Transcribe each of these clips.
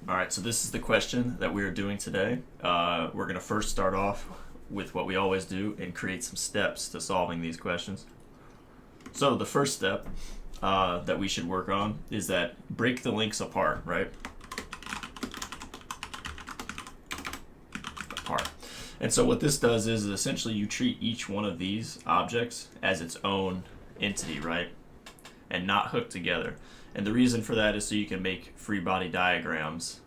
All right, so this is the question that we are doing today. We're going to first start off with what we always do and create some steps to solving these questions. So the first step that we should work on is that break the links apart, right? Apart. And so what this does is essentially you treat each one of these objects as its own entity, right? And not hooked together. And the reason for that is so you can make free body diagrams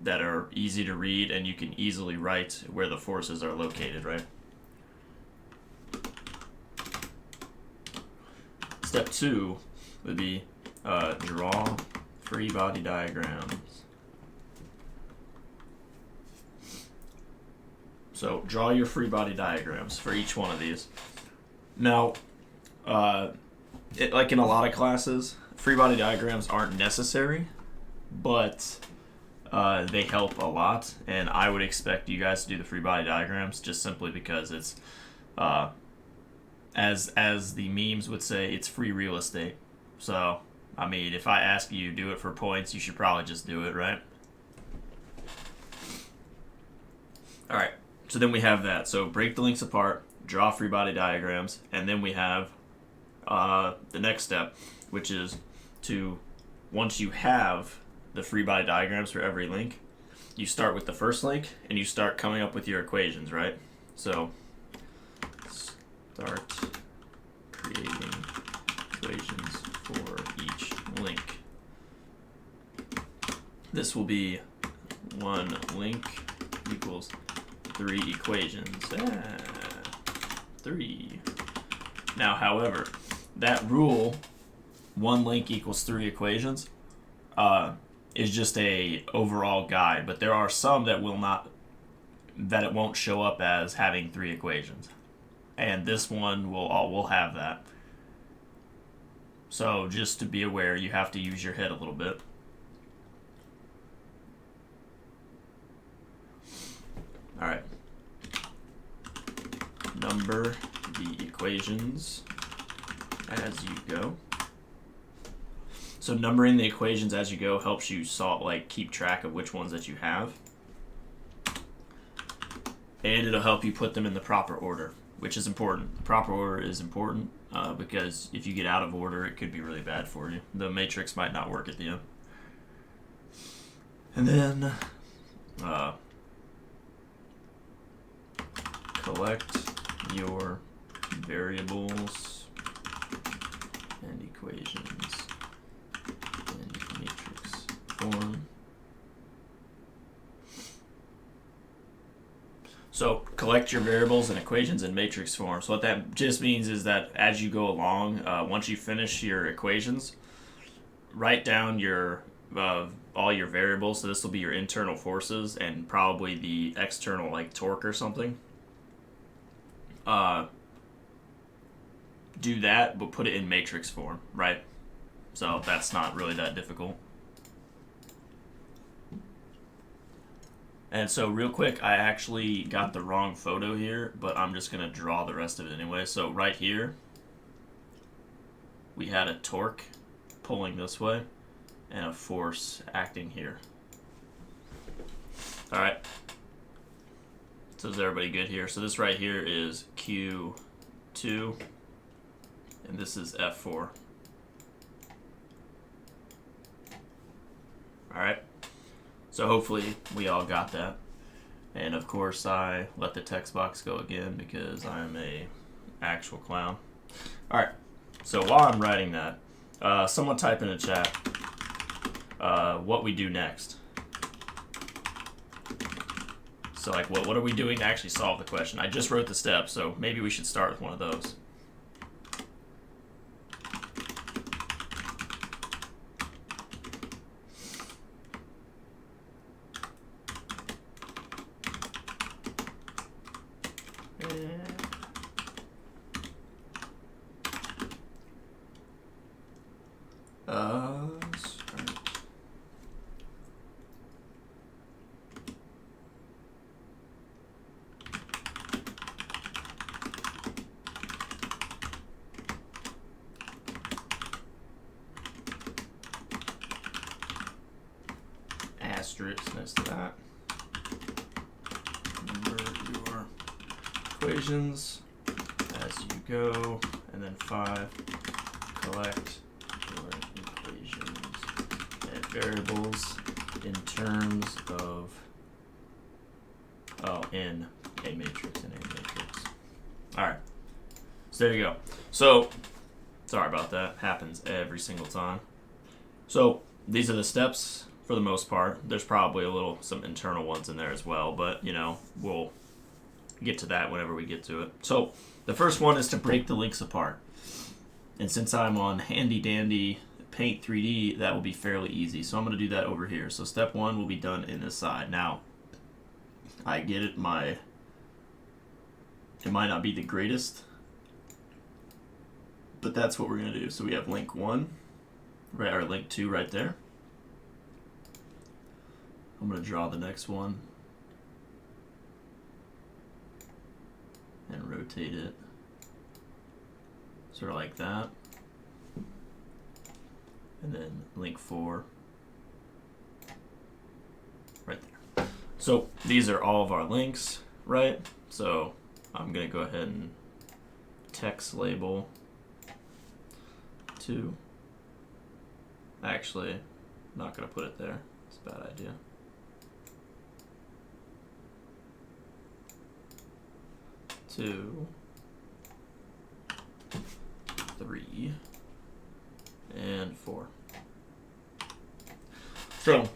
that are easy to read and you can easily write where the forces are located, right? Step 2 would be draw free body diagrams. So draw your free body diagrams for each one of these. Now, like in a lot of classes, free body diagrams aren't necessary, but they help a lot, and I would expect you guys to do the free body diagrams just simply because it's, as the memes would say, it's free real estate. So, I mean, if I ask you to do it for points, you should probably just do it, right? All right, so then we have that. So break the links apart, draw free body diagrams, and then we have the next step, which is to, once you have the free body diagrams for every link, you start with the first link and you start coming up with your equations, right? So start creating equations for each link. This will be one link equals 3 equations. 3. Now, however, that rule, one link equals 3 equations, is just a overall guide, but there are some that it won't show up as having 3 equations, and this one will have that. So just to be aware, you have to use your head a little bit. All right. Number the equations as you go. So numbering the equations as you go helps you keep track of which ones that you have. And it'll help you put them in the proper order, which is important. The proper order is important because if you get out of order, it could be really bad for you. The matrix might not work at the end. And then collect your variables and equations in matrix form. So collect your variables and equations in matrix form. So what that just means is that as you go along, once you finish your equations, write down your all your variables. So this will be your internal forces and probably the external like torque or something. Do that, but put it in matrix form, right? So that's not really that difficult. And so real quick, I actually got the wrong photo here, but I'm just going to draw the rest of it anyway. So right here, we had a torque pulling this way and a force acting here. All right. So is everybody good here? So this right here is Q2, and this is F4. All right. So hopefully we all got that. And of course I let the text box go again because I'm a actual clown. All right. So while I'm writing that, someone type in the chat what we do next. So like what are we doing to actually solve the question? I just wrote the steps, so maybe we should start with one of those. asterisk next to that. Remember your equations as you go, and then 5, collect your equations and variables in terms of, in a matrix, Alright, so there you go. So, sorry about that, happens every single time. So, these are the steps for the most part. There's probably some internal ones in there as well, but, we'll get to that whenever we get to it. So, the first one is to break the links apart. And since I'm on handy dandy Paint 3D, that will be fairly easy. So I'm going to do that over here. So step 1 will be done in this side. Now, I get it, it might not be the greatest, but that's what we're going to do. So we have link 1, right, or link 2 right there. I'm going to draw the next one and rotate it sort of like that. And then link 4 right there. So these are all of our links, right? So I'm going to go ahead and text label 2. Actually, not going to put it there. It's a bad idea. Two, 3, and 4. So,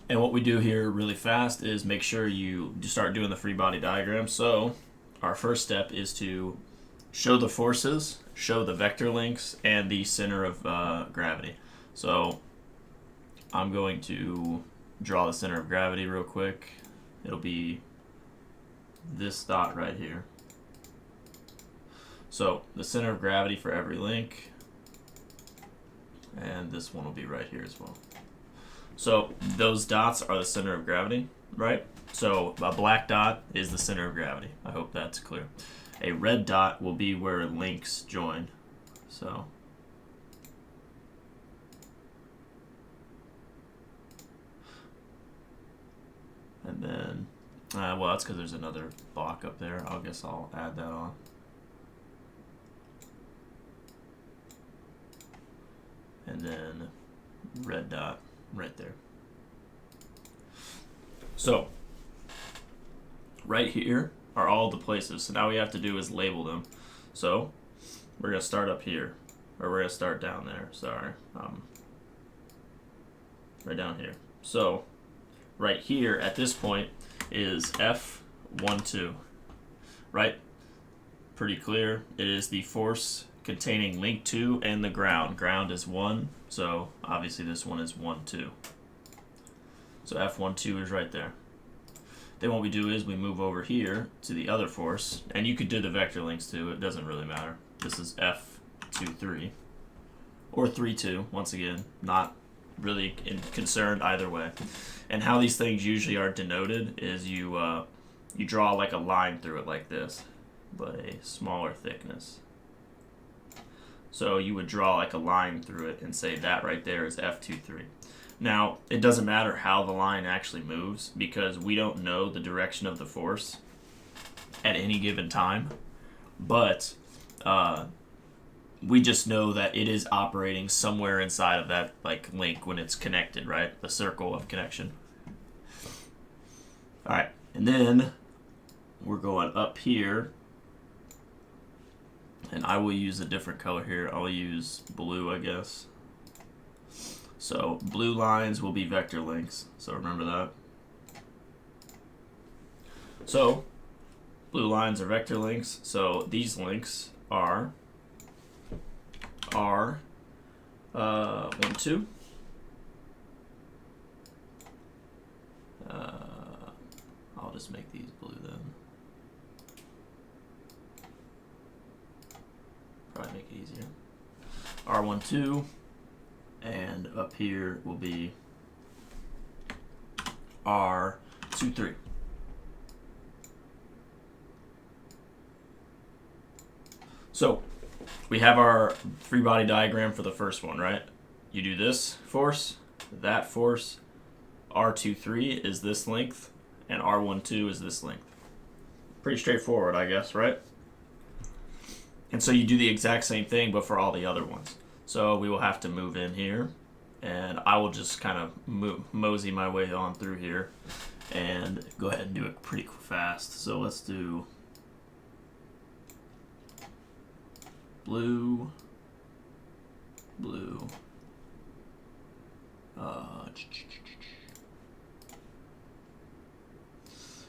and what we do here really fast is make sure you start doing the free body diagram. So, our first step is to show the forces, show the vector links, and the center of gravity. So, I'm going to draw the center of gravity real quick. It'll be this dot right here. So the center of gravity for every link, and this one will be right here as well. So those dots are the center of gravity, right? So a black dot is the center of gravity. I hope that's clear. A red dot will be where links join. So and then, well, that's because there's another block up there. I guess I'll add that on. And then red dot right there. So right here are all the places. So now we have to do is label them. So we're going to start up here, or we're going to start down there. Sorry. Right down here. So right here at this point is F12, right? Pretty clear. It is the force containing link 2 and the ground. Ground is 1, so obviously this one is 1, 2. So F12 is right there. Then what we do is we move over here to the other force, and you could do the vector links too, it doesn't really matter. This is F23, or 3-2, once again, not really concerned either way. And how these things usually are denoted is you draw like a line through it like this, but a smaller thickness. So you would draw like a line through it and say that right there is F23. Now, it doesn't matter how the line actually moves because we don't know the direction of the force at any given time, but we just know that it is operating somewhere inside of that like link when it's connected, right? The circle of connection. All right, and then we're going up here. And I will use a different color here. I'll use blue, I guess. So blue lines will be vector links. So remember that. So blue lines are vector links. So these links are R 1, 2. I'll just make these blue then. Probably make it easier. R12, and up here will be R23. So we have our free body diagram for the first one, right? You do this force, R23 is this length, and R12 is this length. Pretty straightforward, I guess, right? And so you do the exact same thing, but for all the other ones. So we will have to move in here, and I will just kind of mosey my way on through here and go ahead and do it pretty fast. So let's do blue, blue,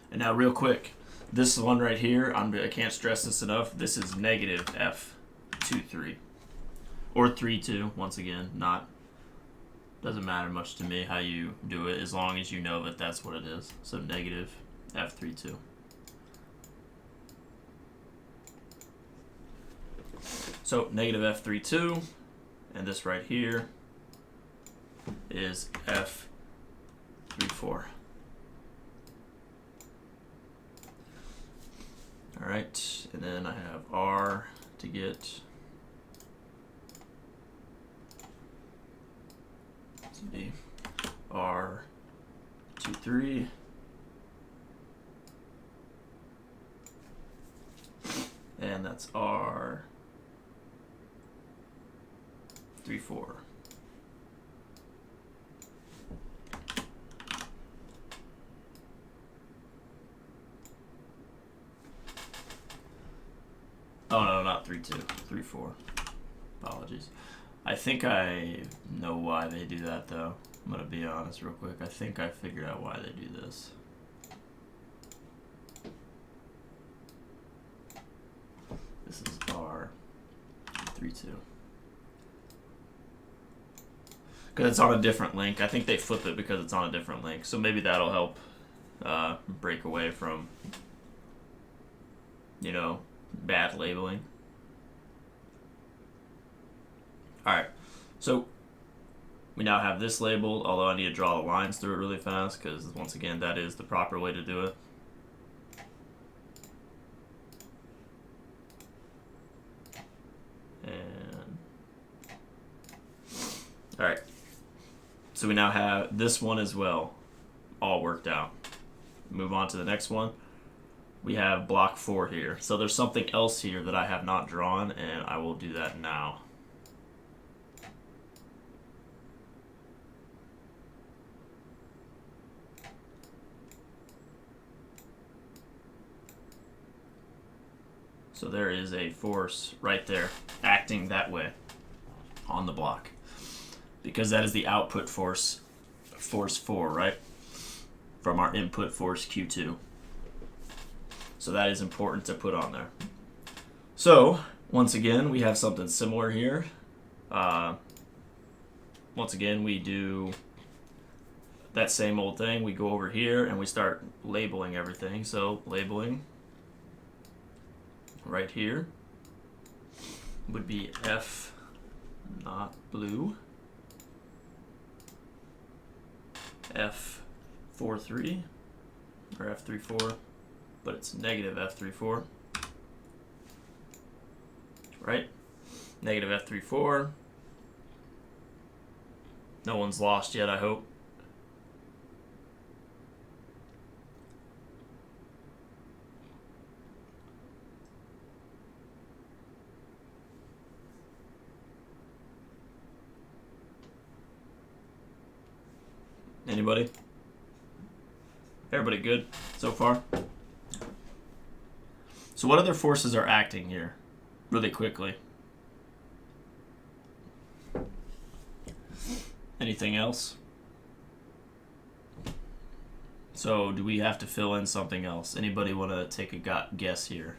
and now real quick, this one right here, I can't stress this enough, this is negative F23. Or 3-2, once again, doesn't matter much to me how you do it, as long as you know that that's what it is. So negative F32. So negative F32, and this right here is F34. All right, and then I have R to get be R23, and that's R34. Oh no, not 3-2, 3-4. Apologies. I think I know why they do that, though. I'm going to be honest real quick. I think I figured out why they do this. This is R32. Because it's on a different link. I think they flip it because it's on a different link. So maybe that'll help break away from, bad labeling. Alright, so we now have this labeled, although I need to draw the lines through it really fast because, once again, that is the proper way to do it. And alright, so we now have this one as well, all worked out. Move on to the next one. We have block 4 here. So there's something else here that I have not drawn, and I will do that now. So there is a force right there acting that way on the block, because that is the output force, force 4, right? From our input force Q2. So that is important to put on there. So once again, we have something similar here. Once again, we do that same old thing. We go over here and we start labeling everything. So labeling right here would be F, not blue, F43 or F34, but it's negative F34, right? Negative F34. No one's lost yet, I hope. Anybody? Everybody good so far? So what other forces are acting here? Really quickly. Anything else? So do we have to fill in something else? Anybody want to take a guess here?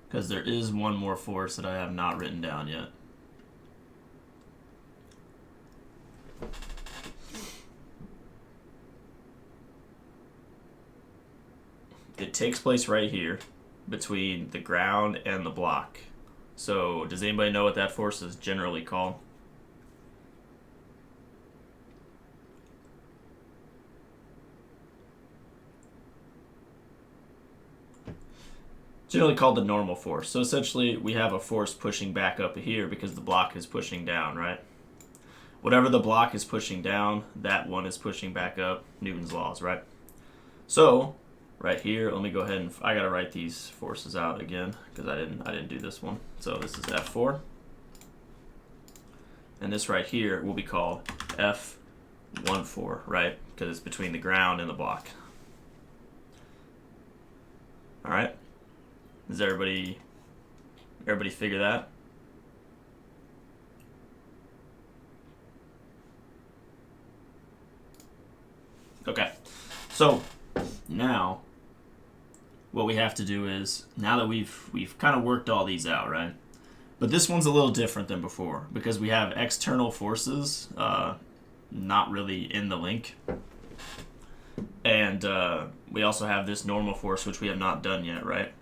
Because there is one more force that I have not written down yet. It takes place right here between the ground and the block. So does anybody know what that force is generally called? Generally called the normal force. So essentially we have a force pushing back up here because the block is pushing down, right? whatever the block is pushing down, that one is pushing back up. Newton's laws, right? So right here, let me go ahead and I gotta write these forces out again because I didn't do this one. So this is F4, and this right here will be called F14, right? Because it's between the ground and the block. All right. Does everybody figure that? Okay. So now what we have to do is, now that we've kind of worked all these out, right? But this one's a little different than before because we have external forces not really in the link. And we also have this normal force, which we have not done yet, right?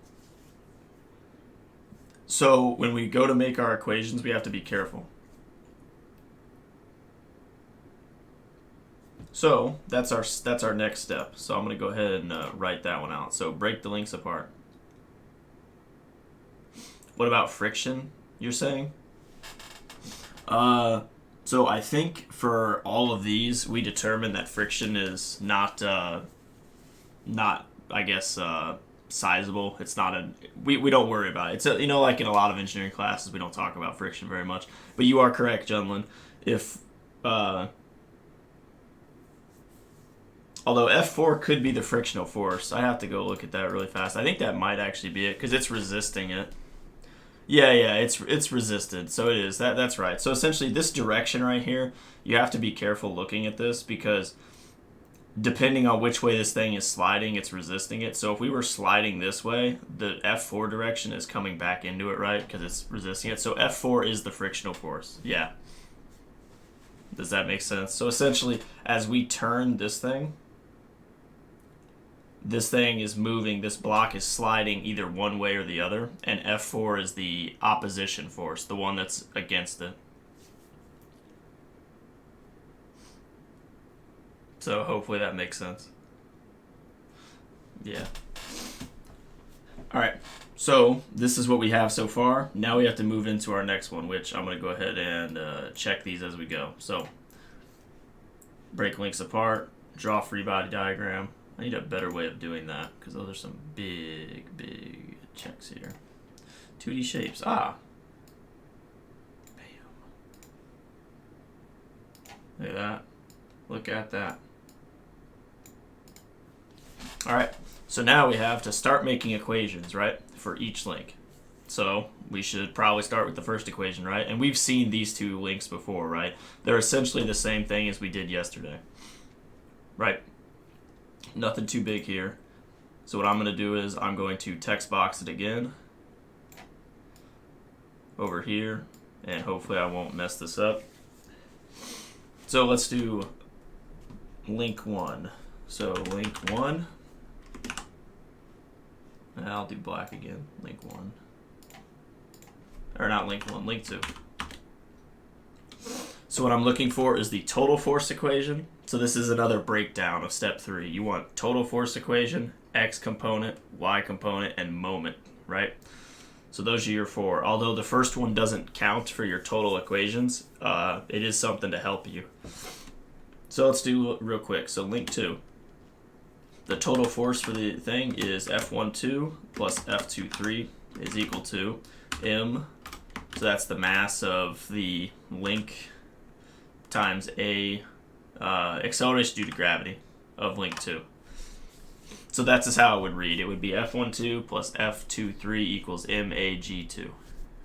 So when we go to make our equations, we have to be careful. So that's our next step. So I'm going to go ahead and write that one out. So break the links apart. What about friction, you're saying? So I think for all of these, we determined that friction is not I guess sizable. It's not we don't worry about it. It's you know, like in a lot of engineering classes, we don't talk about friction very much. But you are correct, Junlin. If although F4 could be the frictional force, I have to go look at that really fast. I think that might actually be it because it's resisting it. Yeah, it's resisted, so it is. That's right. So essentially, this direction right here, you have to be careful looking at this because depending on which way this thing is sliding, it's resisting it. So if we were sliding this way, the F4 direction is coming back into it, right? Because it's resisting it. So F4 is the frictional force. Yeah. Does that make sense? So essentially, as we turn this thing is moving, this block is sliding either one way or the other, and F4 is the opposition force, the one that's against it. So hopefully that makes sense. Yeah. All right, so this is what we have so far. Now we have to move into our next one, which I'm going to go ahead and check these as we go. So break links apart, draw free body diagram. I need a better way of doing that because those are some big checks here. 2D shapes. Ah. Bam. Look at that. Look at that. All right. So now we have to start making equations, right, for each link. So we should probably start with the first equation, right? And we've seen these two links before, right? They're essentially the same thing as we did yesterday, right? Nothing too big here. So what I'm going to do is I'm going to text box it again over here, and hopefully I won't mess this up. So let's do link 1. So link 1, and I'll do black again, link 1. Or not link 1, link 2. So what I'm looking for is the total force equation. So this is another breakdown of step 3. You want total force equation, x component, y component, and moment, right? So those are your 4. Although the first one doesn't count for your total equations, it is something to help you. So let's do real quick. So link 2. The total force for the thing is F12 plus F23 is equal to m. So that's the mass of the link times a acceleration due to gravity of link 2. So that's just how it would read. It would be F12 plus F23 equals MAG2,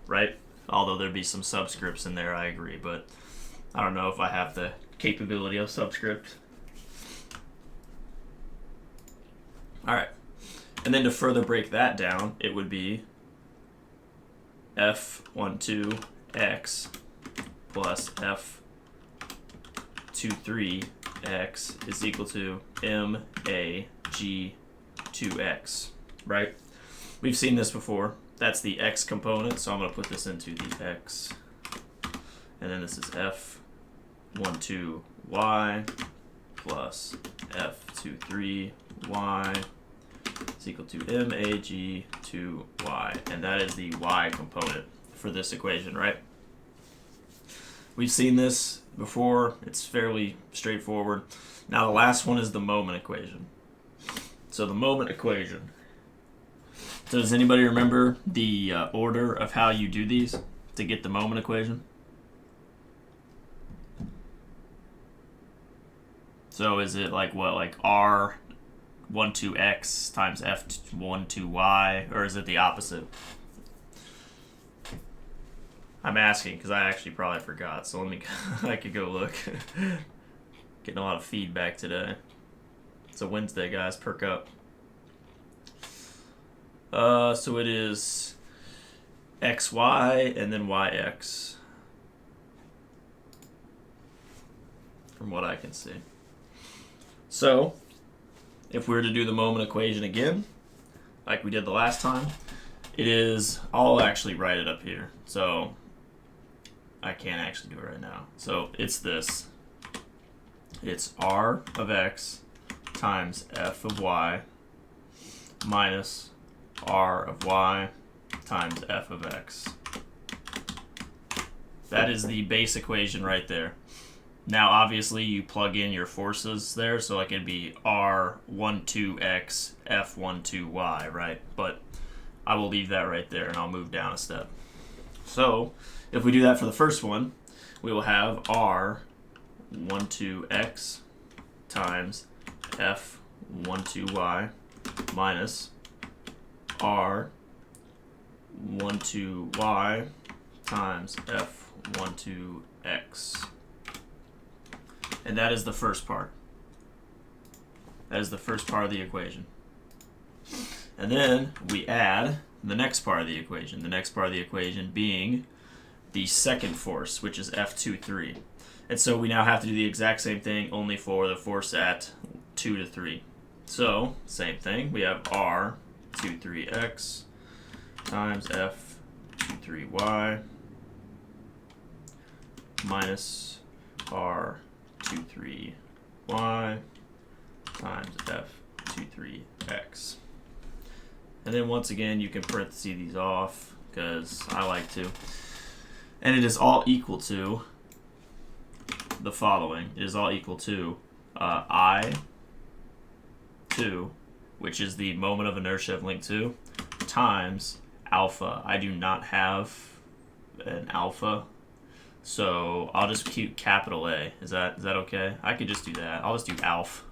right? Although there'd be some subscripts in there, I agree, but I don't know if I have the capability of subscript. All right, and then to further break that down, it would be F12x plus F23x is equal to MAG2x, right? We've seen this before. That's the x component, so I'm going to put this into the x. And then this is F12y plus F23y is equal to MAG2y. And that is the y component for this equation, right? We've seen this before. It's fairly straightforward. Now the last one is the moment equation. So the moment equation. So does anybody remember the order of how you do these to get the moment equation? So is it like what, like R12x times F12y, or is it the opposite? I'm asking because I actually probably forgot, so let me. I could go look. Getting a lot of feedback today. It's a Wednesday, guys. Perk up. So it is xy and then yx, from what I can see. So, if we were to do the moment equation again, like we did the last time, it is. I'll actually write it up here. So. I can't actually do it right now. So it's this. It's r of x times f of y minus r of y times f of x. That is the base equation right there. Now obviously you plug in your forces there, so it could be r12x f12y, right? But I will leave that right there and I'll move down a step. So if we do that for the first one, we will have r12x times f12y minus r12y times f12x. And that is the first part. That is the first part of the equation. And then we add the next part of the equation. The next part of the equation being the second force, which is F23. And so we now have to do the exact same thing, only for the force at 2 to 3. So, same thing. We have R23x times F23y minus R23y times F23x. And then once again, you can parentheses these off because I like to. And it is all equal to the following. It is all equal to I2, which is the moment of inertia of link 2, times alpha. I do not have an alpha, so I'll just keep capital A. Is that okay? I could just do that. I'll just do alpha.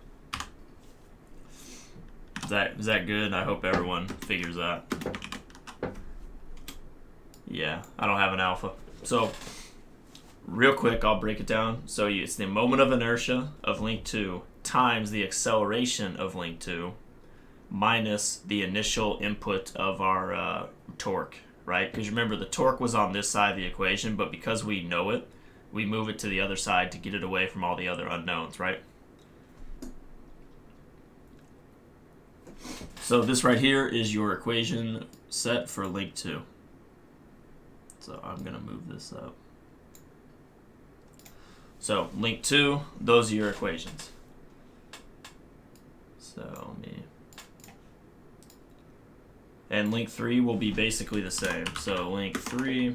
Is that good? I hope everyone figures that. Yeah, I don't have an alpha. So, real quick, I'll break it down. So it's the moment of inertia of link 2 times the acceleration of link 2 minus the initial input of our torque, right? Because remember, the torque was on this side of the equation, but because we know it, we move it to the other side to get it away from all the other unknowns, right? So this right here is your equation set for link 2. So I'm going to move this up. So link 2, those are your equations. So and link 3 will be basically the same. So link 3,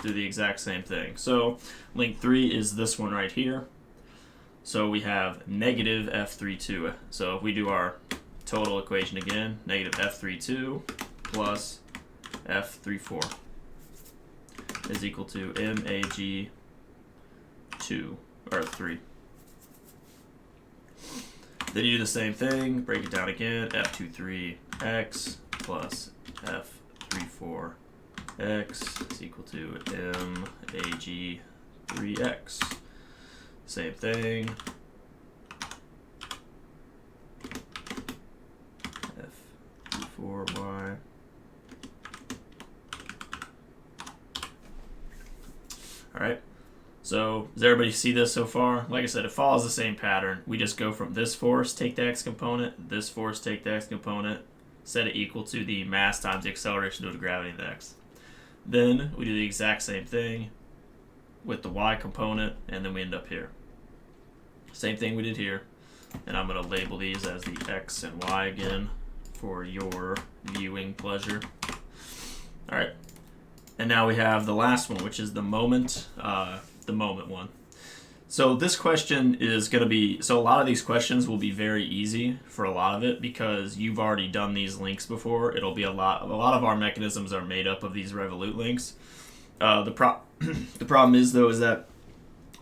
do the exact same thing. So link 3 is this one right here. So we have negative F32. So if we do our total equation again, negative F32 plus F34 is equal to MAG2, or 3. Then you do the same thing, break it down again, F23x plus F34x is equal to MAG3x. Same thing. F34y. Alright, so does everybody see this so far? Like I said, it follows the same pattern. We just go from this force, take the x component, this force, take the x component, set it equal to the mass times the acceleration due to gravity of the x. Then we do the exact same thing with the y component, and then we end up here. Same thing we did here, and I'm going to label these as the x and y again for your viewing pleasure. Alright. And now we have the last one, which is the moment the moment one. So this question is going to be, so a lot of these questions will be very easy for a lot of it because you've already done these links before. It'll be a lot of our mechanisms are made up of these Revolute links. The problem is though is that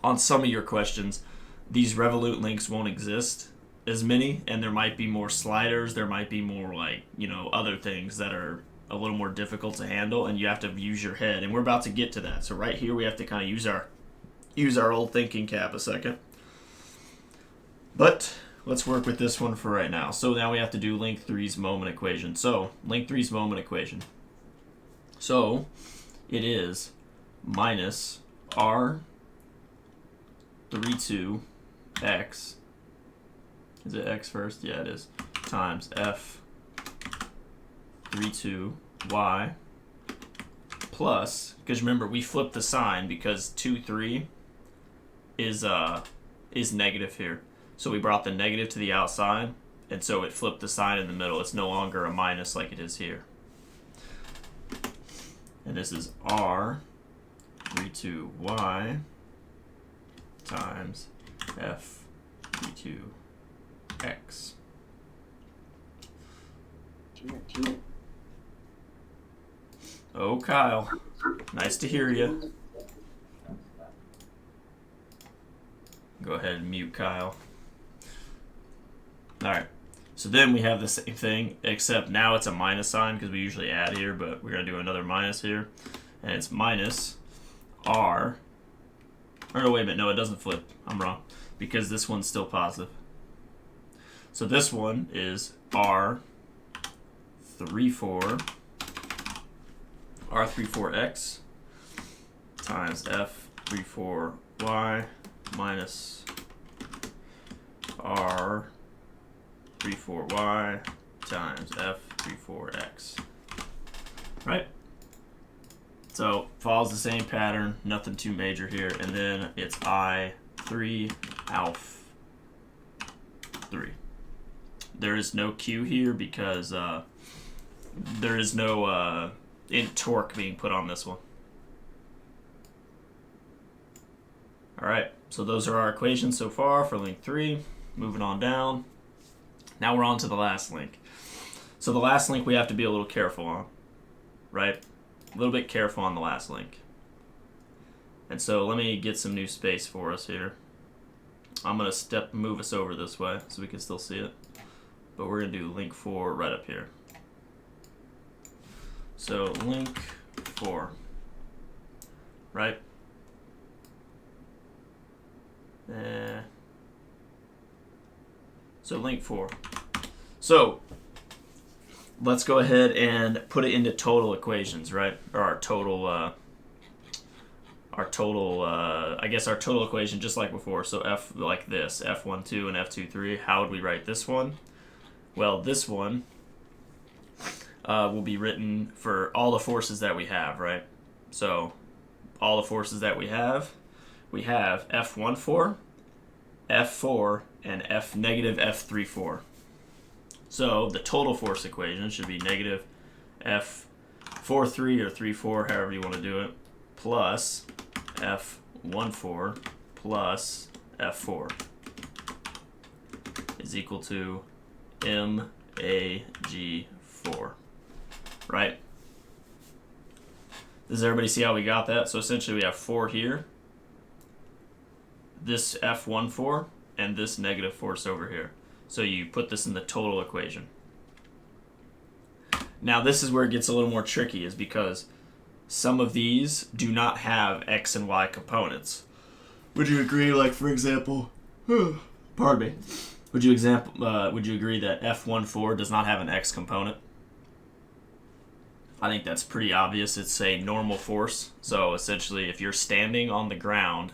on some of your questions, these Revolute links won't exist as many, and there might be more sliders, there might be more like, other things that are a little more difficult to handle, and you have to use your head, and we're about to get to that. So right here we have to kind of use our old thinking cap a second. But let's work with this one for right now. So now we have to do link 3's moment equation. So link 3's moment equation. So it is minus R32x. Is it x first? Yeah, it is. Times F32y plus, because remember we flipped the sign because 2, 3 is negative here. So we brought the negative to the outside, and so it flipped the sign in the middle. It's no longer a minus like it is here. And this is R32y times F32x. Oh, Kyle. Nice to hear you. Go ahead and mute Kyle. Alright. So then we have the same thing, except now it's a minus sign because we usually add here, but we're going to do another minus here. And it's minus R. Or no, wait a minute. No, it doesn't flip. I'm wrong. Because this one's still positive. So this one is R34x times F34y minus R34y times F34x. Right? So follows the same pattern, nothing too major here, and then it's I3 alpha 3. There is no Q here because there is no torque being put on this one. Alright, so those are our equations so far for link 3. Moving on down. Now we're on to the last link. So the last link we have to be a little careful on, right? A little bit careful on the last link. And so let me get some new space for us here. I'm going to move us over this way so we can still see it. But we're going to do link 4 right up here. So link 4, right? So link 4. So let's go ahead and put it into total equations, right? Or our total, I guess our total equation just like before. So F like this, F12 and F23. How would we write this one? Well, this one will be written for all the forces that we have, right? So all the forces that we have F14, F4, and negative F34. So the total force equation should be negative F43 or 34, however you want to do it, plus F14 plus F4 is equal to MAG4, right? Does everybody see how we got that? So essentially we have 4 here, this F14, and this negative force over here. So you put this in the total equation. Now this is where it gets a little more tricky, is because some of these do not have X and Y components. Would you agree, like for example, pardon me, would you agree that F14 does not have an X component? I think that's pretty obvious. It's a normal force. So essentially if you're standing on the ground,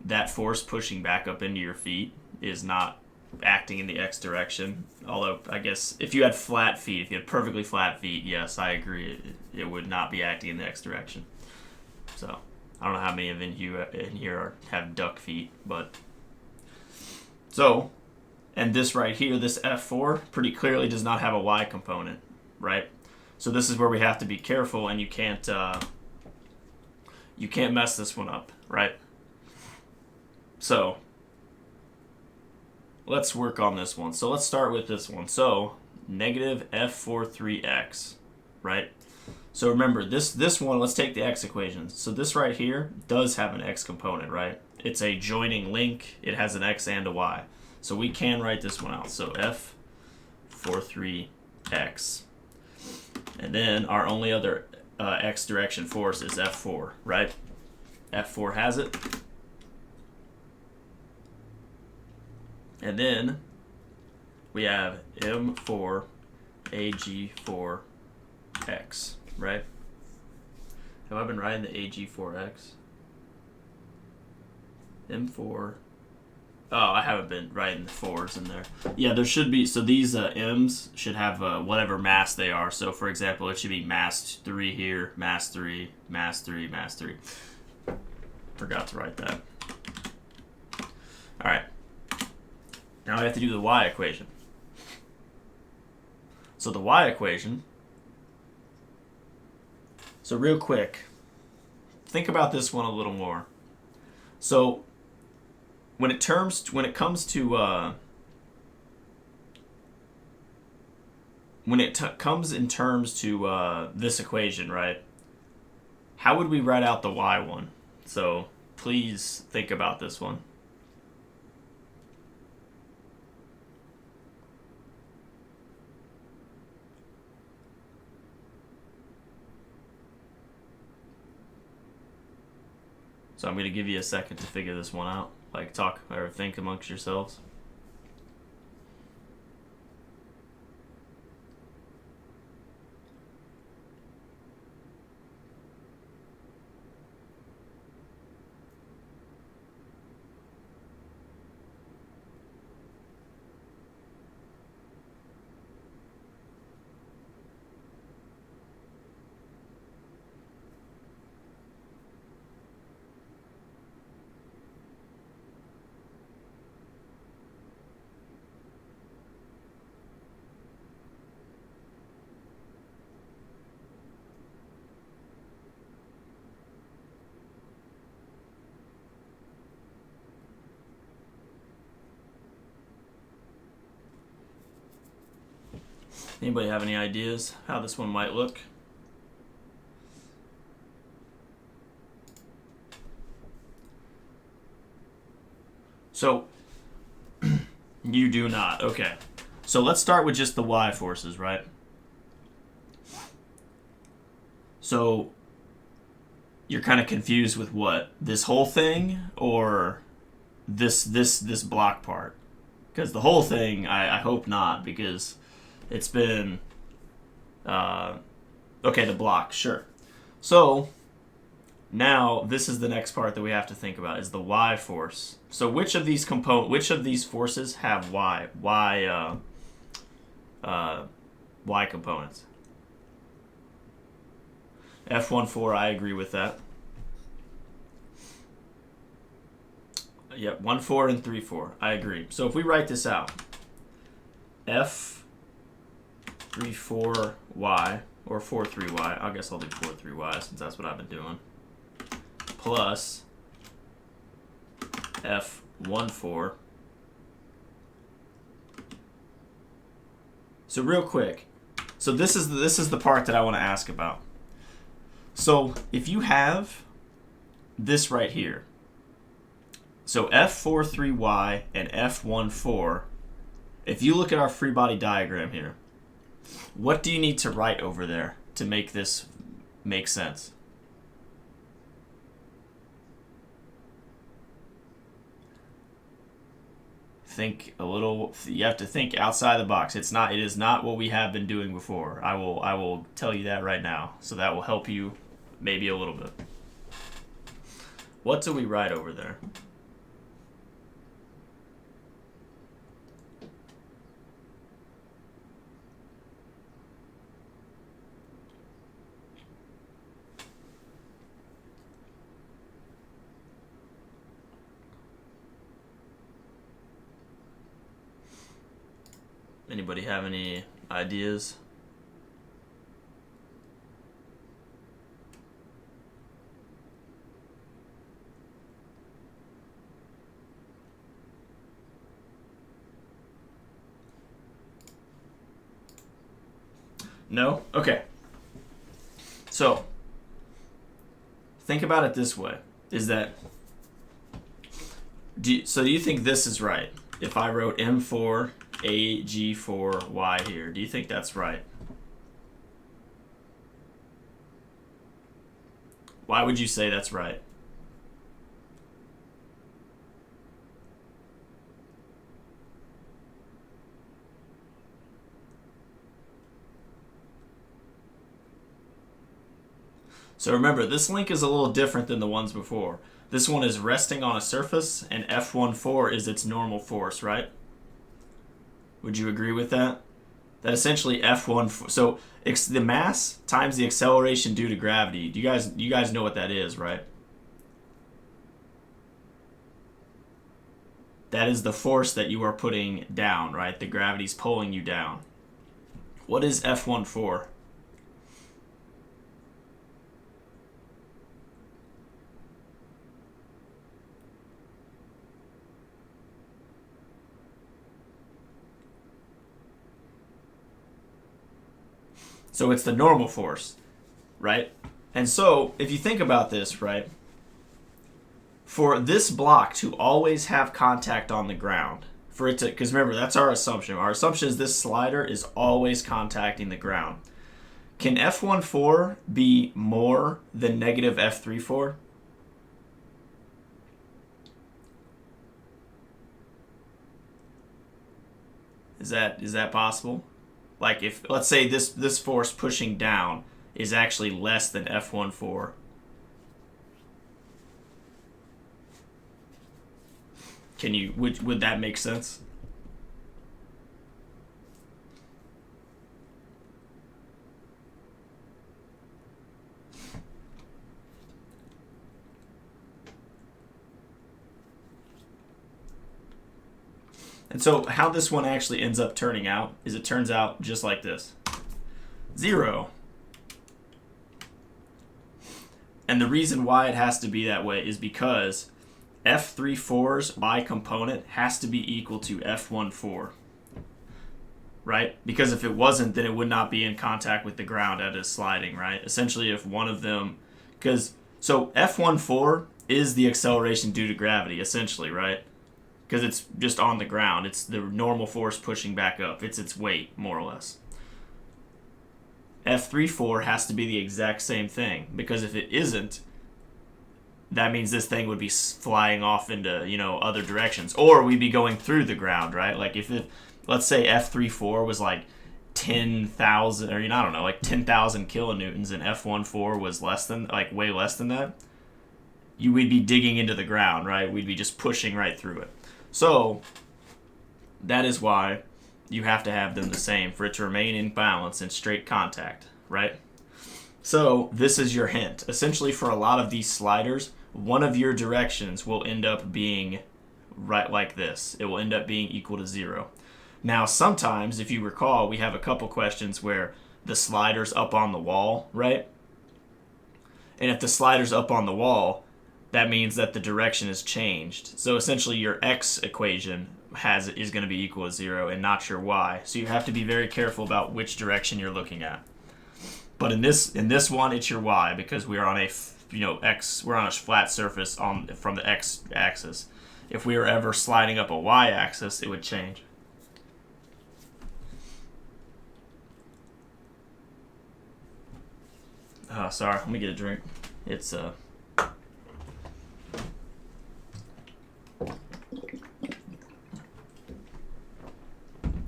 that force pushing back up into your feet is not acting in the X direction. Although, I guess, if you had flat feet, if you had perfectly flat feet, yes, I agree, it would not be acting in the X direction. So, I don't know how many of you in here have duck feet, but... So, and this right here, this F4, pretty clearly does not have a Y component, right? So this is where we have to be careful, and you can't mess this one up, right? So let's work on this one. So let's start with this one. So negative f43x, right? So remember, this one, let's take the x equation. So this right here does have an x component, right? It's a joining link. It has an x and a y. So we can write this one out. So f43x. And then our only other x direction force is F4, right? F4 has it. And then we have M4 AG4X, right? Have I been writing the AG4X? M4. Oh, I haven't been writing the 4s in there. Yeah, there should be. So these M's should have whatever mass they are. So for example, it should be mass 3 here, mass 3, mass 3, mass 3. Forgot to write that. All right. Now I have to do the y equation. So the y equation. So real quick, think about this one a little more. So when it comes to comes in terms to this equation, right? How would we write out the y one? So please think about this one. So I'm going to give you a second to figure this one out. Like, talk or think amongst yourselves. Anybody have any ideas how this one might look? So, you do not. Okay. So let's start with just the y forces, right? So, you're kind of confused with what? This whole thing or this block part? Because the whole thing, I hope not, because it's been okay, the block, sure. So now this is the next part that we have to think about is the y force. So which of these forces have y components? F14, I agree with that. Yep, 1, 4, and 3, 4. I agree. So if we write this out, F 3, 4, Y, or 4, 3, Y. I guess I'll do 4, 3, Y since that's what I've been doing. Plus F 1, 4. So real quick, so this is the part that I want to ask about. So if you have this right here, so F43Y and F14, if you look at our free body diagram here, what do you need to write over there to make this make sense? Think a little. You have to think outside the box. It is not what we have been doing before. I will tell you that right now. So that will help you maybe a little bit. What do we write over there? Anybody have any ideas? No? Okay. So, think about it this way. Is that... do you think this is right? If I wrote M4, AG4, Y here, do you think that's right? Why would you say that's right? So remember, this link is a little different than the ones before. This one is resting on a surface, and F14 is its normal force, right? Would you agree with that? That essentially F1, so the mass times the acceleration due to gravity. You guys know what that is, right? That is the force that you are putting down, right? The gravity's pulling you down. What is F14? So it's the normal force, right? And so if you think about this, right, for this block to always have contact on the ground, for it to, because remember, that's our assumption. Our assumption is this slider is always contacting the ground. Can F14 be more than negative F34? Is that possible? Like if, let's say, this force pushing down is actually less than F14. Would that make sense? And so how this one actually ends up turning out is it turns out just like this. 0. And the reason why it has to be that way is because F34's Y component has to be equal to F14. Right? Because if it wasn't, then it would not be in contact with the ground as it's sliding, right? Essentially, if one of them... So F14 is the acceleration due to gravity, essentially, right? Because it's just on the ground. It's the normal force pushing back up. It's its weight, more or less. F34 has to be the exact same thing, because if it isn't, that means this thing would be flying off into, other directions. Or we'd be going through the ground, right? Like if it, let's say F34 was like 10,000, or I don't know, like 10,000 kilonewtons, and F14 was less than, like way less than that, we'd be digging into the ground, right? We'd be just pushing right through it. So that is why you have to have them the same for it to remain in balance in straight contact, right? So this is your hint. Essentially, for a lot of these sliders, one of your directions will end up being right like this. It will end up being equal to 0. Now, sometimes, if you recall, we have a couple questions where the slider's up on the wall, right? And if the slider's up on the wall, that means that the direction is changed. So essentially, your x equation is going to be equal to 0 and not your y. So you have to be very careful about which direction you're looking at. But in this one, it's your y, because we are on a we're on a flat surface from the x axis. If we were ever sliding up a y axis, it would change. Sorry, let me get a drink. It's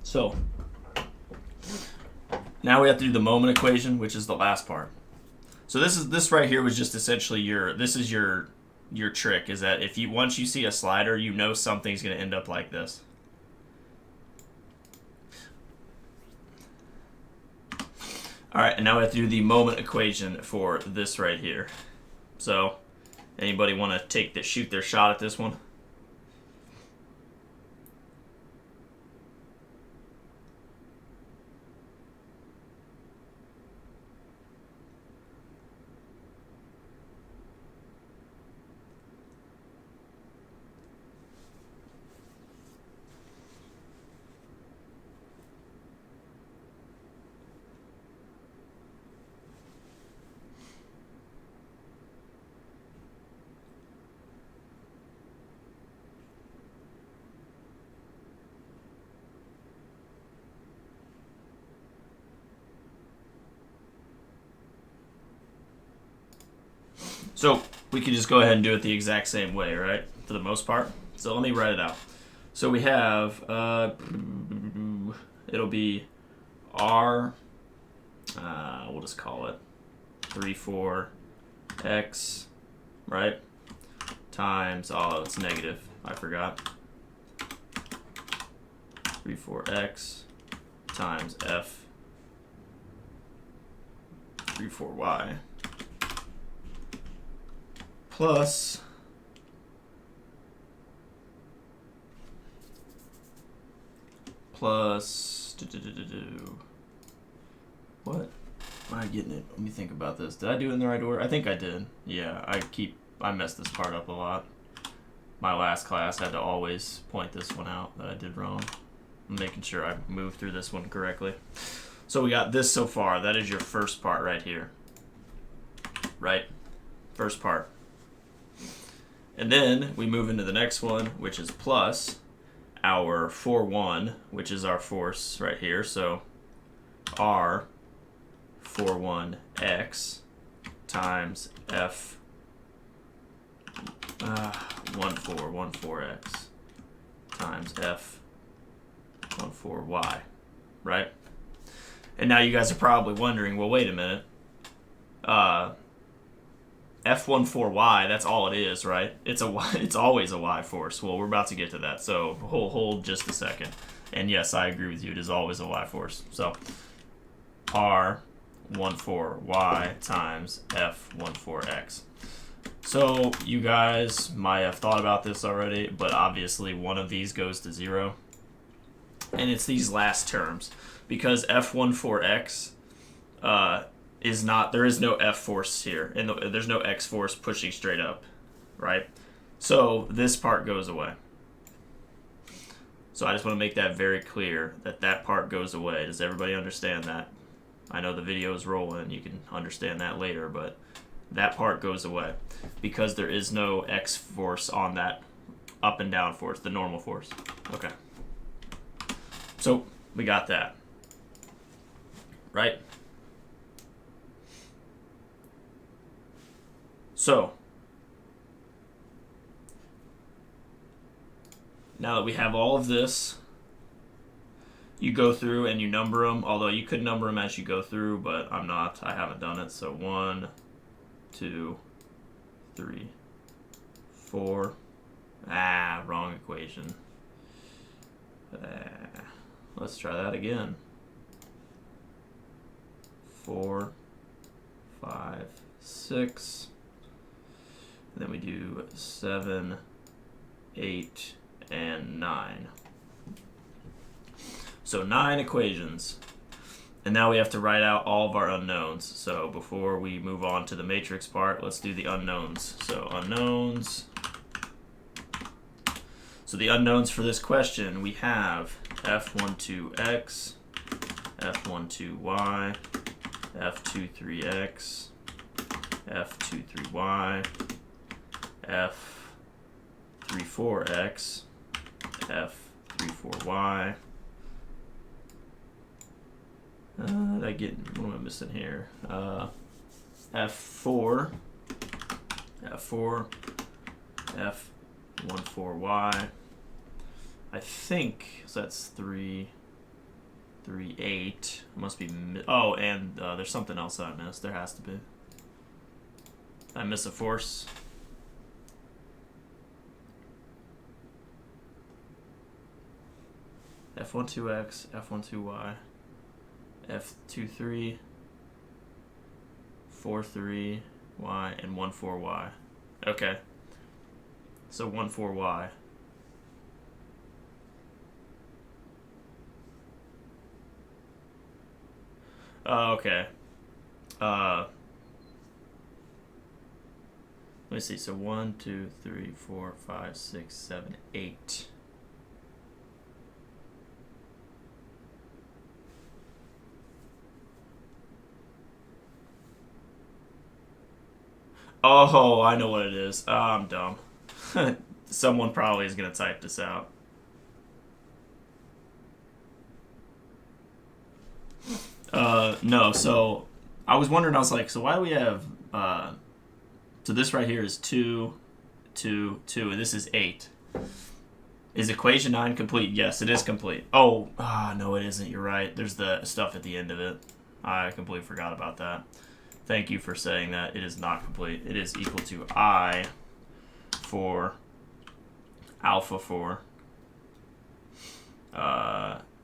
So now we have to do the moment equation, which is the last part. So this right here was just essentially your trick, is that if once you see a slider, something's going to end up like this. All right, and now we have to do the moment equation for this right here. So anybody want to shoot their shot at this one? So we can just go ahead and do it the exact same way, right? For the most part. So let me write it out. So we have, it'll be R, we'll just call it 3, 4x, right? Times, oh, it's negative. I forgot. 3, 4x times f 3, 4y plus what? Am I getting it? Let me think about this. Did I do it in the right order? I think I did. Yeah, I messed this part up a lot. My last class had to always point this one out that I did wrong. I'm making sure I moved through this one correctly. So we got this so far. That is your first part right here. Right? First part. And then we move into the next one, which is plus our 4-1, which is our force right here. So R 4-1x times F 1-4-1-4x times F 1-4y, right? And now you guys are probably wondering, well, wait a minute. F14y, that's all it is, right? It's always a y force. Well, we're about to get to that, so hold just a second. And yes, I agree with you. It is always a y force. So R14y times F14x. So you guys might have thought about this already, but obviously one of these goes to 0. And it's these last terms. Because F14x is not, there is no F force here, and there's no X force pushing straight up, right? So this part goes away. So I just want to make that very clear, that that part goes away. Does everybody understand that? I know the video is rolling, you can understand that later, but that part goes away because there is no X force on that up and down force, the normal force. Okay. So we got that. Right? So, now that we have all of this, you go through and you number them, although you could number them as you go through, but I'm not. I haven't done it. So 1, 2, 3, 4. Wrong equation. Let's try that again. 4, 5, 6. And then we do 7, 8, and 9. So 9 equations. And now we have to write out all of our unknowns. So before we move on to the matrix part, let's do the unknowns. So unknowns. So the unknowns for this question, we have f12x, f12y, f23x, f23y, f34x, f34y. What am I missing here? F4, f14y. I think so. That's 3, 3, 8. Must be. Oh, and there's something else that I missed. There has to be. I miss a force. F12x, F12y, F23, 43y, and 14y. Okay. So 14y. Okay. Let me see. So 1, 2, 3, 4, 5, 6, 7, 8. Oh, I know what it is. Oh, I'm dumb. Someone probably is going to type this out. No, so I was wondering, I was like, so why do we have So this right here is 2, 2, 2, and this is 8. Is equation 9 complete? Yes, it is complete. Oh, no, it isn't. You're right. There's the stuff at the end of it. I completely forgot about that. Thank you for saying that. It is not complete. It is equal to I for alpha 4.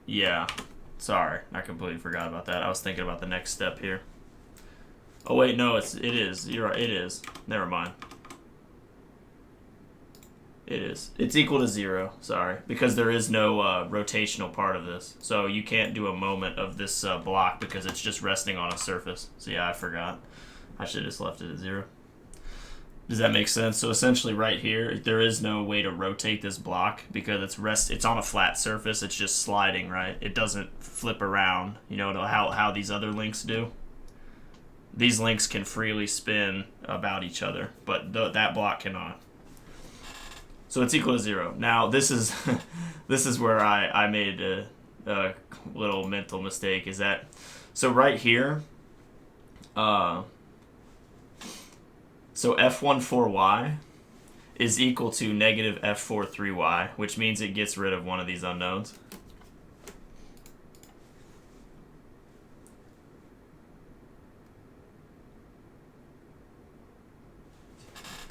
Yeah. Sorry, I completely forgot about that. I was thinking about the next step here. Oh wait, no, it is. You're right. It is. Never mind. It is. It's equal to 0. Sorry, because there is no rotational part of this, so you can't do a moment of this block because it's just resting on a surface. So yeah, I forgot. I should have just left it at 0. Does that make sense? So essentially, right here, there is no way to rotate this block because it's on a flat surface. It's just sliding, right? It doesn't flip around. You know how these other links do. These links can freely spin about each other, but that block cannot. So it's equal to 0. Now this is this is where I made a little mental mistake. Is that so right here? So f14y is equal to negative f43y, which means it gets rid of one of these unknowns.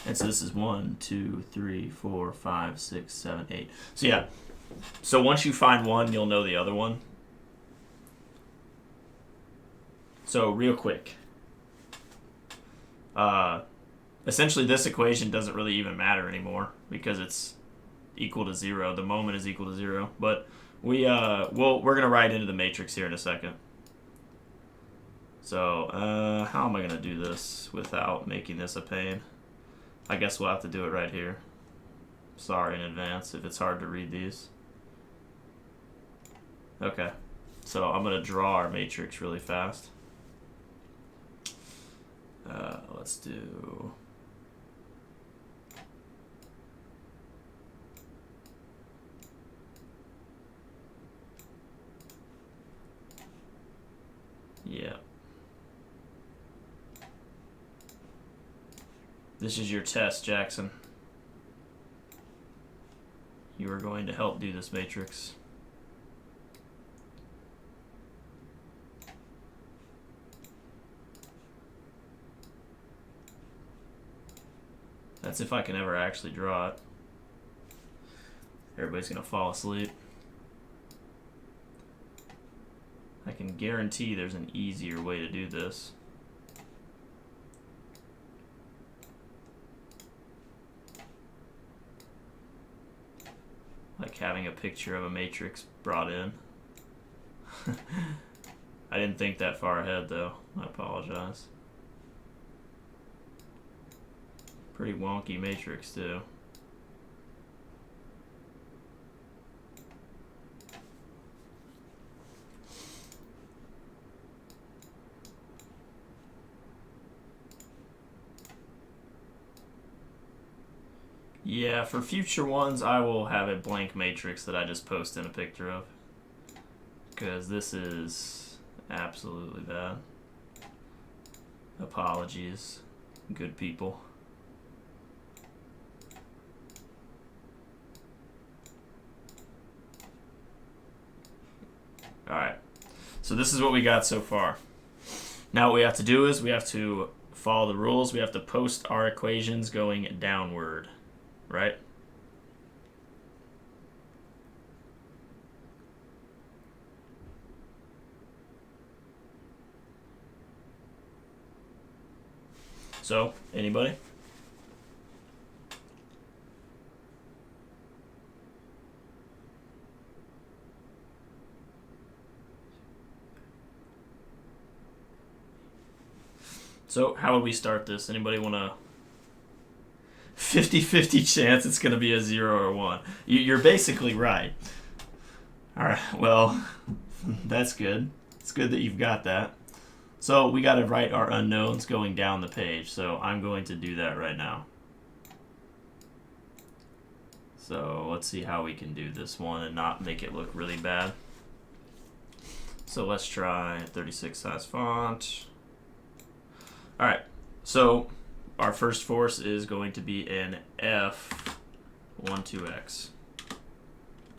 And so this is 1, 2, 3, 4, 5, 6, 7, 8. So yeah. So once you find one, you'll know the other one. So real quick. Essentially this equation doesn't really even matter anymore because it's equal to 0. The moment is equal to 0. But we're gonna write into the matrix here in a second. So how am I gonna do this without making this a pain? I guess we'll have to do it right here. Sorry in advance if it's hard to read these. Okay, so I'm going to draw our matrix really fast. Let's do... Yeah. This is your test, Jackson. You are going to help do this matrix. That's if I can ever actually draw it. Everybody's gonna fall asleep. I can guarantee there's an easier way to do this. Like having a picture of a matrix brought in. I didn't think that far ahead though. I apologize. Pretty wonky matrix too. Yeah, for future ones, I will have a blank matrix that I just post in a picture of. Because this is absolutely bad. Apologies, good people. Alright, so this is what we got so far. Now what we have to do is we have to follow the rules. We have to post our equations going downward. Right? So, anybody? So, how would we start this? Anybody want to... 50-50 chance it's going to be a 0 or 1. You're basically right. Alright, well, that's good. It's good that you've got that. So we got to write our unknowns going down the page. So I'm going to do that right now. So let's see how we can do this one and not make it look really bad. So let's try 36 size font. Alright, so our first force is going to be an F12x,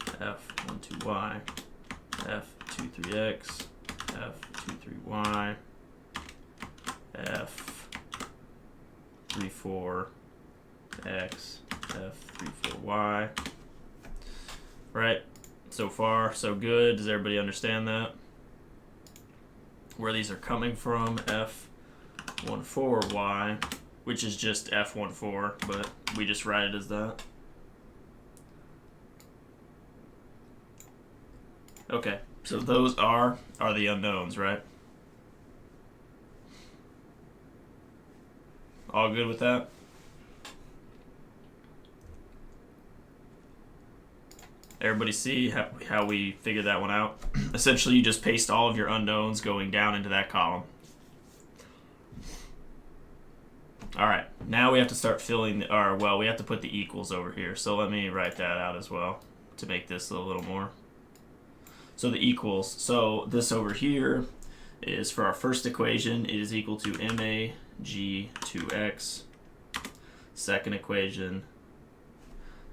F12y, F23x, F23y, F34x, F34y. Right, so far so good. Does everybody understand that? Where these are coming from, F14y, which is just F14, but we just write it as that. Okay, so those are the unknowns, right? All good with that? Everybody see how we figured that one out? Essentially, you just paste all of your unknowns going down into that column. All right, now we have to start filling, well, we have to put the equals over here. So let me write that out as well to make this a little more. So the equals, so this over here is for our first equation, it is equal to MAG2x. Second equation,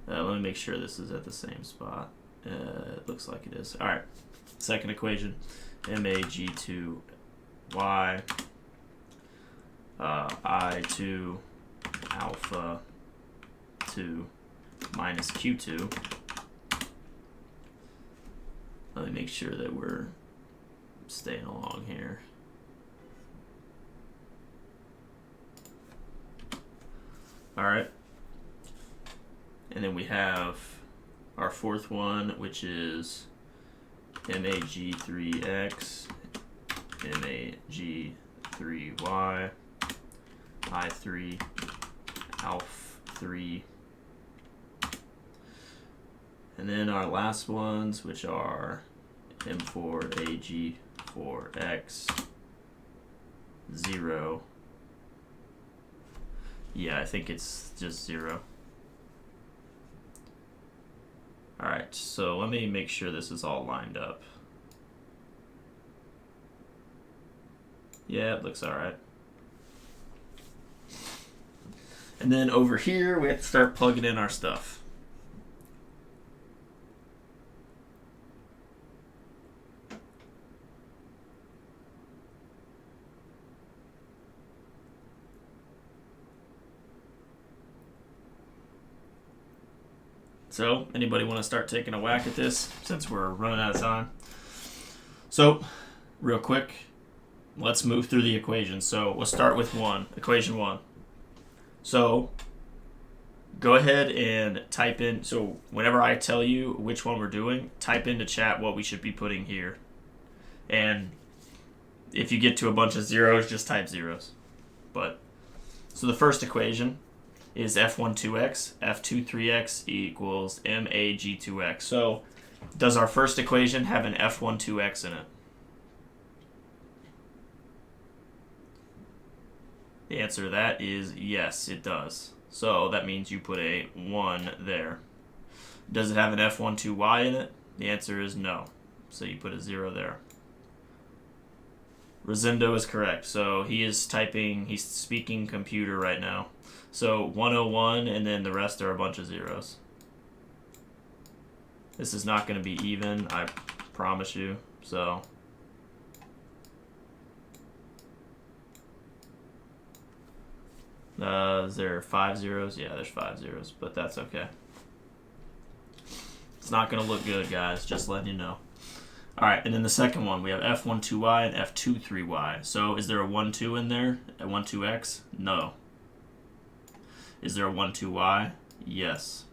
let me make sure this is at the same spot. It looks like it is. All right, second equation, MAG2y, I2 alpha 2 minus Q2. Let me make sure that we're staying along here. All right. And then we have our fourth one, which is MAG3x, MAG3y, I3 alpha 3. And then our last ones, which are M4AG4X 0. Yeah, I think it's just 0. Alright, so let me make sure this is all lined up. Yeah, it looks alright. And then over here, we have to start plugging in our stuff. So, anybody want to start taking a whack at this since we're running out of time? So, real quick, let's move through the equations. So, we'll start with equation 1. So, go ahead and type in, so whenever I tell you which one we're doing, type into chat what we should be putting here. And if you get to a bunch of zeros, just type zeros. So the first equation is F12x, F23x equals MAG2x. So does our first equation have an F12x in it? The answer to that is yes, it does. So that means you put a 1 there. Does it have an F12y in it? The answer is no. So you put a 0 there. Rosendo is correct. So he's speaking computer right now. So 101 and then the rest are a bunch of zeros. This is not going to be even, I promise you. So is there 5 zeros? Yeah, there's 5 zeros, but that's okay. It's not going to look good, guys, just letting you know. All right, and then the second one, we have F12y and F23y. So is there a 1,2 in there? A 1,2x? No. Is there a 1,2y? Yes.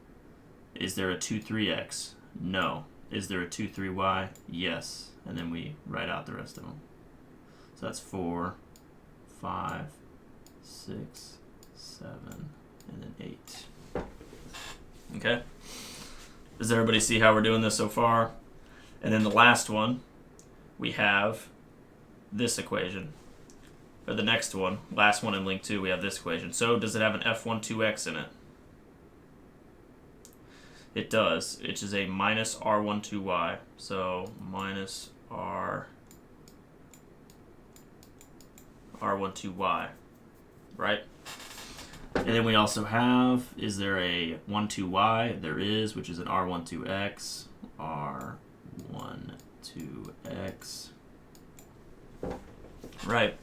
Is there a 2,3x? No. Is there a 2,3y? Yes. And then we write out the rest of them. So that's 4, 5, 6, 7, and then 8. Okay? Does everybody see how we're doing this so far? And then the last one, we have this equation. Or the next one, last one in link 2, we have this equation. So does it have an F12x in it? It does, which is a minus R12y. So minus R12y, right? And then we also have, is there a 1,2y? There is, which is an R12x. R12x. Right.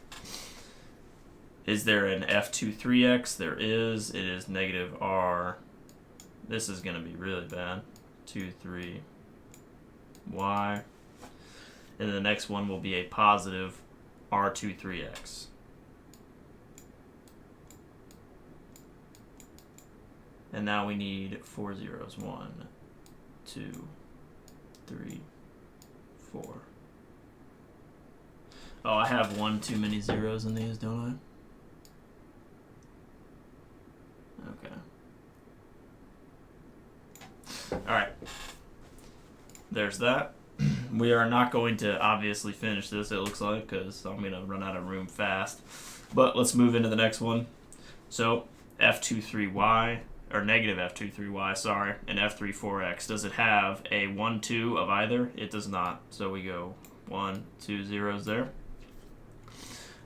Is there an F23x? There is. It is negative R. This is going to be really bad. 23y. And the next one will be a positive R23x. And now we need 4 zeros. 1, 2, 3, 4. Oh, I have one too many zeros in these, don't I? Okay. Alright. There's that. We are not going to obviously finish this, it looks like, because I'm going to run out of room fast. But let's move into the next one. So, F23y, or negative F23y, sorry, and F34x. Does it have a 1, 2 of either? It does not. So we go 1, 2 zeros there.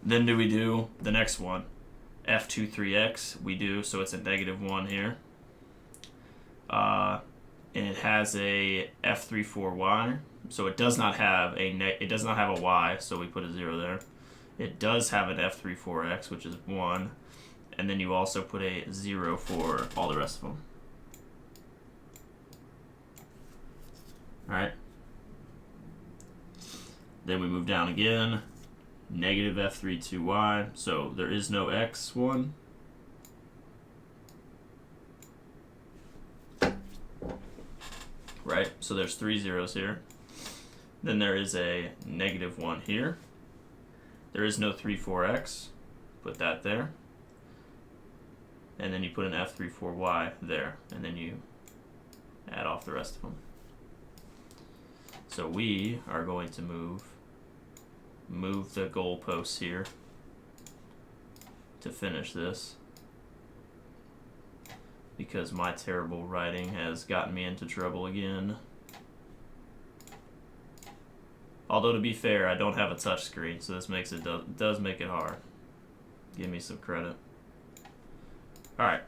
Then do we do the next one? F23x, we do, so it's a negative 1 here. And it has a F34y, so it does not have a y, so we put a 0 there. It does have an F34x, which is 1, and then you also put a 0 for all the rest of them. Alright. Then we move down again. Negative F32y, so there is no x1. Right, so there's 3 zeros here. Then there is a negative 1 here. There is no 34x. Put that there. And then you put an F34y there. And then you add off the rest of them. So we are going to move the goalposts here to finish this, because my terrible writing has gotten me into trouble again. Although, to be fair, I don't have a touch screen, so this makes it does make it hard. Give me some credit. Alright,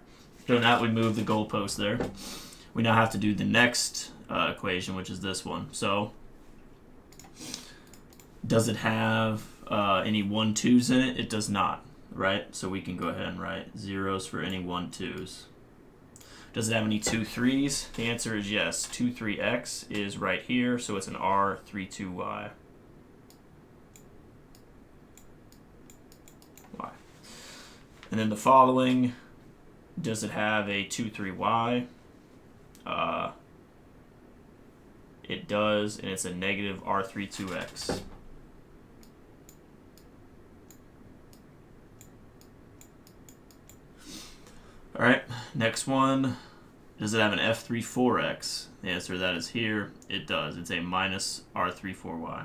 so now we move the goalpost there. We now have to do the next equation, which is this one. So, does it have any 1, 2s in it? It does not, right? So we can go ahead and write zeros for any 1, 2s. Does it have any 2, 3s? The answer is yes. 2, 3x is right here, so it's an R32y. And then the following, does it have a 2, 3y? It does, and it's a negative R32x. Alright, next one. Does it have an F34x? The answer to that is here. It does. It's a minus R34y.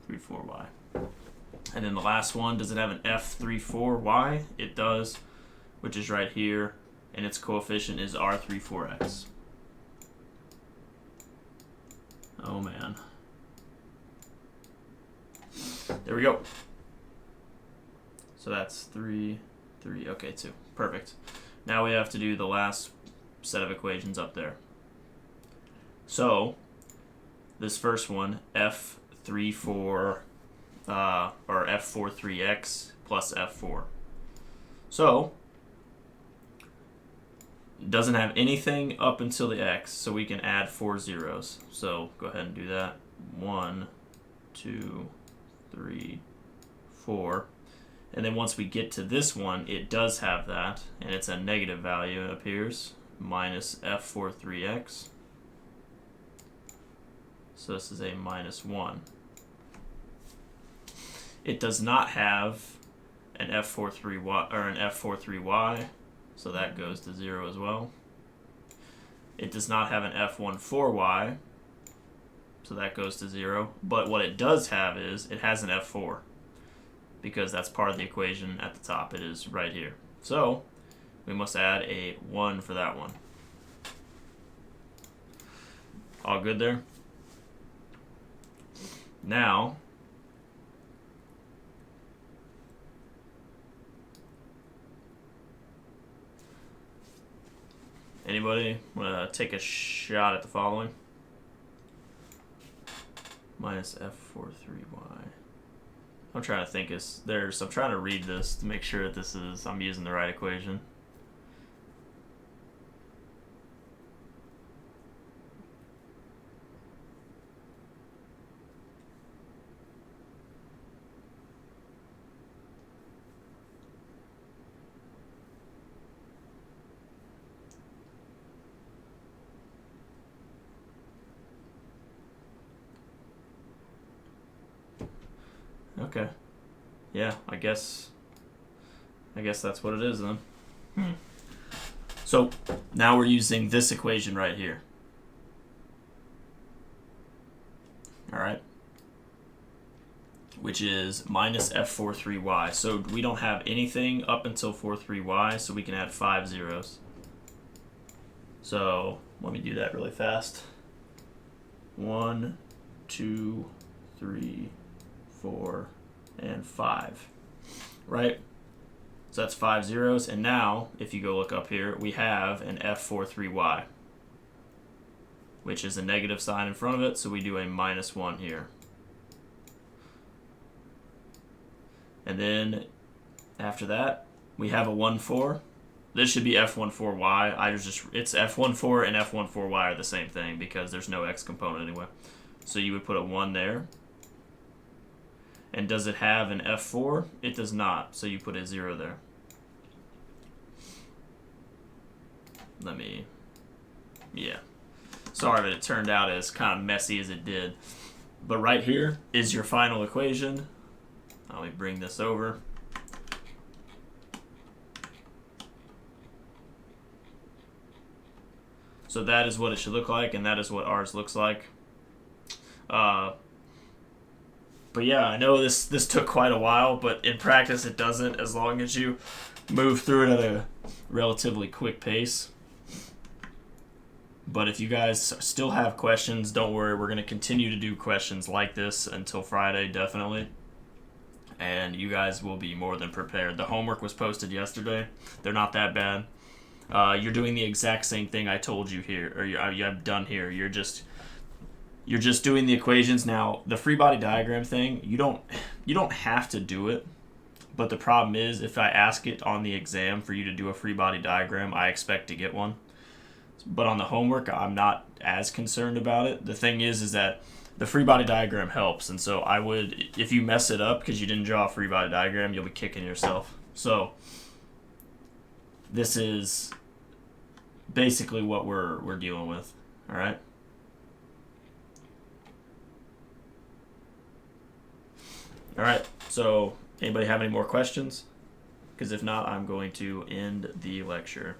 Y. And then the last one, does it have an F34y? It does, which is right here, and its coefficient is R34x. Oh man. There we go. So that's 3, 3, okay, 2. Perfect. Now we have to do the last set of equations up there. So, this first one, F34, or F43x plus F4. So, doesn't have anything up until the x, so we can add 4 zeros. So, go ahead and do that. 1, 2, 3, 4. And then once we get to this one, it does have that, and it's a negative value, it appears, minus F43x. So this is a minus 1. It does not have an F43y, or an F43y, so that goes to 0 as well. It does not have an F14y, so that goes to 0. But what it does have is, it has an F4. Because that's part of the equation at the top. It is right here. So, we must add a 1 for that one. All good there? Now, Anybody want to take a shot at the following? Minus f43y. I'm trying to think. I'm trying to read this to make sure that I'm using the right equation. Okay. Yeah, I guess that's what it is then. So now we're using this equation right here. All right. Which is minus f43y. So we don't have anything up until 43y, so we can add 5 zeros. So let me do that really fast. 1, 2, 3, 4, and 5. Right? So that's 5 zeros. And now, if you go look up here, we have an f43y, which is a negative sign in front of it, so we do a minus 1 here. And then after that, we have a 1, 4. This should be f14y. It's f14 and f14y are the same thing because there's no x component anyway. So you would put a 1 there. And does it have an f4? It does not, so you put a 0 there. Yeah. Sorry that it turned out as kind of messy as it did. But right here is your final equation. Let me bring this over. So that is what it should look like, and that is what ours looks like. But yeah, I know this took quite a while, but in practice it doesn't, as long as you move through it at a relatively quick pace. But if you guys still have questions, don't worry. We're going to continue to do questions like this until Friday, definitely. And you guys will be more than prepared. The homework was posted yesterday. They're not that bad. You're doing the exact same thing I told you here, or I've done here. You're just doing the equations. Now, the free body diagram thing, you don't have to do it. But the problem is, if I ask it on the exam for you to do a free body diagram, I expect to get one. But on the homework, I'm not as concerned about it. The thing is that the free body diagram helps. And so I would, if you mess it up because you didn't draw a free body diagram, you'll be kicking yourself. So this is basically what we're dealing with. All right. All right. So anybody have any more questions? Because if not, I'm going to end the lecture.